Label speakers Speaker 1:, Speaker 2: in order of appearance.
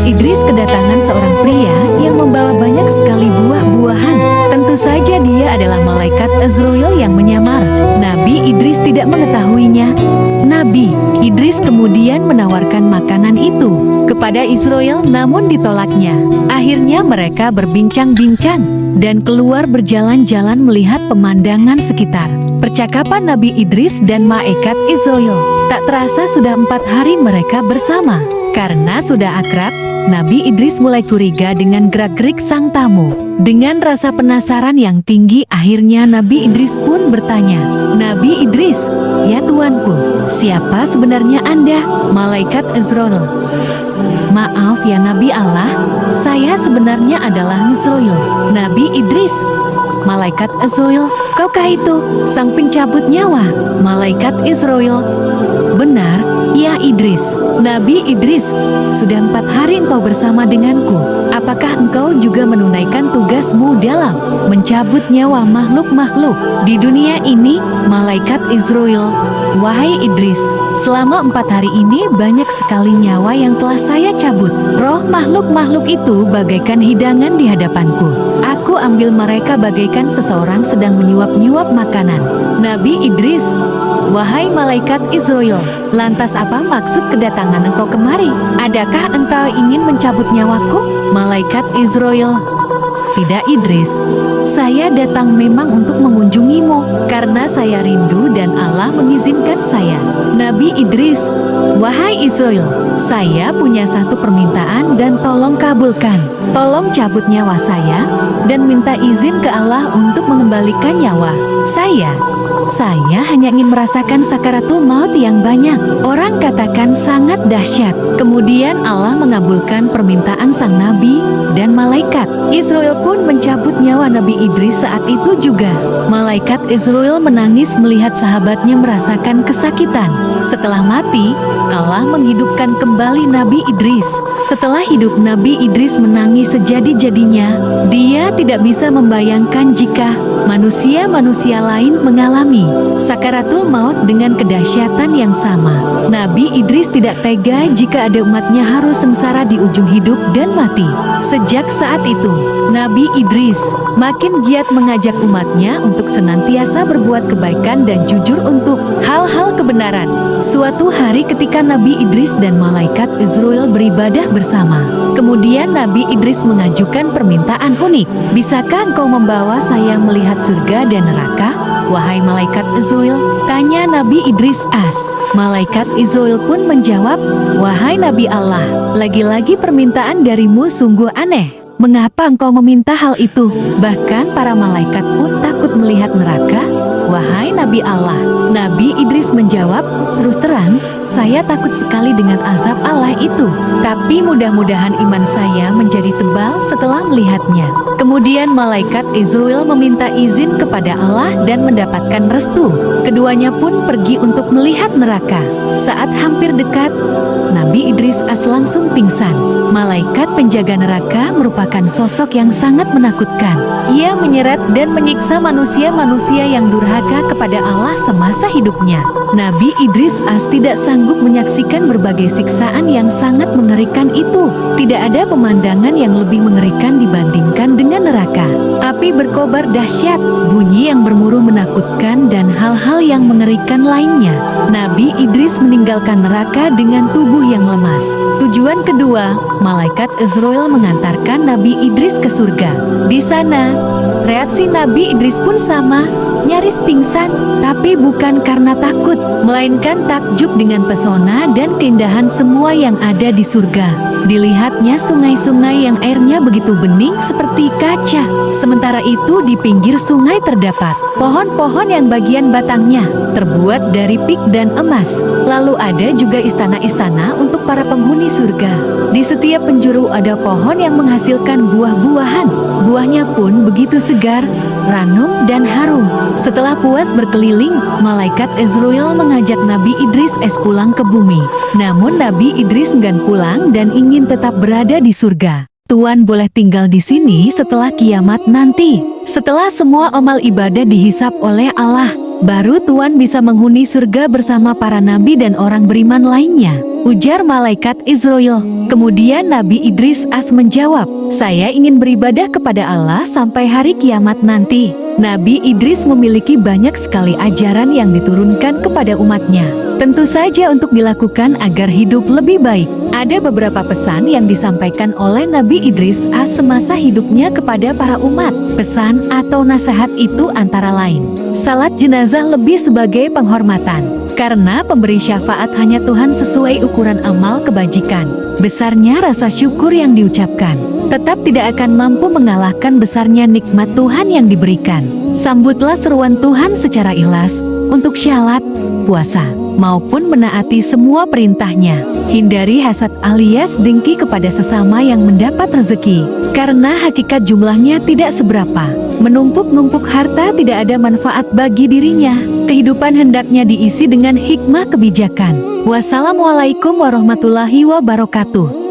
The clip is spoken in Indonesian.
Speaker 1: Idris kedatangan seorang pria yang membawa banyak sekali buah-buahan. Tentu saja dia adalah malaikat Azrail yang menyamar. Nabi Idris tidak mengetahuinya. Nabi Idris kemudian menawarkan makanan itu kepada Israel, namun ditolaknya. Akhirnya mereka berbincang-bincang dan keluar berjalan-jalan melihat pemandangan sekitar. Percakapan Nabi Idris dan malaikat Israel. Tak terasa sudah 4 hari mereka bersama. Karena sudah akrab, Nabi Idris mulai curiga dengan gerak-gerik sang tamu. Dengan rasa penasaran yang tinggi, akhirnya Nabi Idris pun bertanya, "Nabi Idris, ya tuanku, siapa sebenarnya Anda?" Malaikat Azrail, "Maaf ya Nabi Allah, saya sebenarnya adalah Israel." Nabi Idris, malaikat Azrail, "Kaukah itu sang pencabut nyawa?" Malaikat Israel, "Benar, ya Idris." Nabi Idris, "Sudah 4 hari engkau bersama denganku. Apakah engkau juga menunaikan tugasmu dalam mencabut nyawa makhluk-makhluk di dunia ini?" Malaikat Israel, "Wahai Idris, selama 4 hari ini banyak sekali nyawa yang telah saya cabut. Roh makhluk-makhluk itu bagaikan hidangan di hadapanku. Aku ambil mereka bagaikan seseorang sedang menyuap-nyuap makanan." Nabi Idris, "Wahai malaikat Israel, lantas apa maksud kedatangan engkau kemari? Adakah engkau ingin mencabut nyawaku?" Malaikat Israel, "Tidak Idris, saya datang memang untuk mengunjungimu karena saya rindu dan Allah mengizinkan saya." Nabi Idris, "Wahai Israel, saya punya satu permintaan dan tolong kabulkan. Tolong cabut nyawa saya dan minta izin ke Allah untuk mengembalikan nyawa saya. Saya hanya ingin merasakan sakaratul maut yang banyak. Orang katakan sangat dahsyat." Kemudian Allah mengabulkan permintaan sang nabi dan malaikat. Israel pun mencabut nyawa Nabi Idris saat itu juga. Malaikat Israel menangis melihat sahabatnya merasakan kesakitan. Setelah mati, Allah menghidupkan kembali Nabi Idris. Setelah hidup, Nabi Idris menangis sejadi-jadinya. Dia tidak bisa membayangkan jika manusia-manusia lain mengalami sakaratul maut dengan kedahsyatan yang sama. Nabi Idris tidak tega jika ada umatnya harus sengsara di ujung hidup dan mati. Sejak saat itu, Nabi Idris makin giat mengajak umatnya untuk senantiasa berbuat kebaikan dan jujur untuk hal-hal kebenaran. Suatu hari ketika Nabi Idris dan malaikat Azrail beribadah bersama, kemudian Nabi Idris mengajukan permintaan unik. "Bisakah engkau membawa saya melihat surga dan neraka, wahai malaikat Azrail?" tanya Nabi Idris. Malaikat Azrail pun menjawab, "Wahai Nabi Allah, lagi-lagi permintaan darimu sungguh aneh. Mengapa engkau meminta hal itu? Bahkan para malaikat pun takut melihat neraka, wahai Nabi Allah." Nabi Idris menjawab, "Terus terang, saya takut sekali dengan azab Allah itu. Tapi mudah-mudahan iman saya menjadi tebal setelah melihatnya." Kemudian malaikat Azrail meminta izin kepada Allah dan mendapatkan restu. Keduanya pun pergi untuk melihat neraka. Saat hampir dekat, Nabi Idris langsung pingsan. Malaikat penjaga neraka merupakan sosok yang sangat menakutkan. Ia menyeret dan menyiksa manusia-manusia yang durhaka kepada Allah semasa hidupnya. Nabi Idris tidak sanggup menyaksikan berbagai siksaan yang sangat mengerikan itu. Tidak ada pemandangan yang lebih mengerikan dibandingkan dengan neraka. Api berkobar dahsyat, bunyi yang bermuruh menakutkan, dan hal-hal yang mengerikan lainnya. Nabi Idris meninggalkan neraka dengan tubuh yang lemas. Tujuan kedua, malaikat Azrail mengantarkan Nabi Idris ke surga. Di sana, reaksi Nabi Idris pun sama, nyaris pingsan, tapi bukan karena takut, melainkan takjub dengan pesona dan keindahan semua yang ada di surga. Dilihatnya sungai-sungai yang airnya begitu bening seperti kaca. Sementara itu di pinggir sungai terdapat pohon-pohon yang bagian batangnya terbuat dari pik dan emas. Lalu ada juga istana-istana untuk para penghuni surga. Di setiap penjuru ada pohon yang menghasilkan buah-buahan. Buahnya pun begitu segar, ranum, dan harum. Setelah puas berkeliling, malaikat Azrail mengajak Nabi Idris pulang ke bumi. Namun Nabi Idris enggan pulang dan ingin tetap berada di surga. "Tuan boleh tinggal di sini setelah kiamat nanti. Setelah semua amal ibadah dihisap oleh Allah, baru Tuan bisa menghuni surga bersama para nabi dan orang beriman lainnya, ujar malaikat Israel. Kemudian Nabi Idris As menjawab, saya ingin beribadah kepada Allah sampai hari kiamat nanti. Nabi Idris memiliki banyak sekali ajaran yang diturunkan kepada umatnya. Tentu saja untuk dilakukan agar hidup lebih baik. Ada beberapa pesan yang disampaikan oleh Nabi Idris As semasa hidupnya kepada para umat. Pesan atau nasihat itu antara lain, salat jenazah lebih sebagai penghormatan, karena pemberi syafaat hanya Tuhan sesuai ukuran amal kebajikan. Besarnya rasa syukur yang diucapkan tetap tidak akan mampu mengalahkan besarnya nikmat Tuhan yang diberikan. Sambutlah seruan Tuhan secara ikhlas untuk syalat, puasa, maupun menaati semua perintahnya. Hindari hasad alias dengki kepada sesama yang mendapat rezeki, karena hakikat jumlahnya tidak seberapa. Menumpuk-numpuk harta tidak ada manfaat bagi dirinya. Kehidupan hendaknya diisi dengan hikmah kebijakan. Wassalamualaikum warahmatullahi wabarakatuh.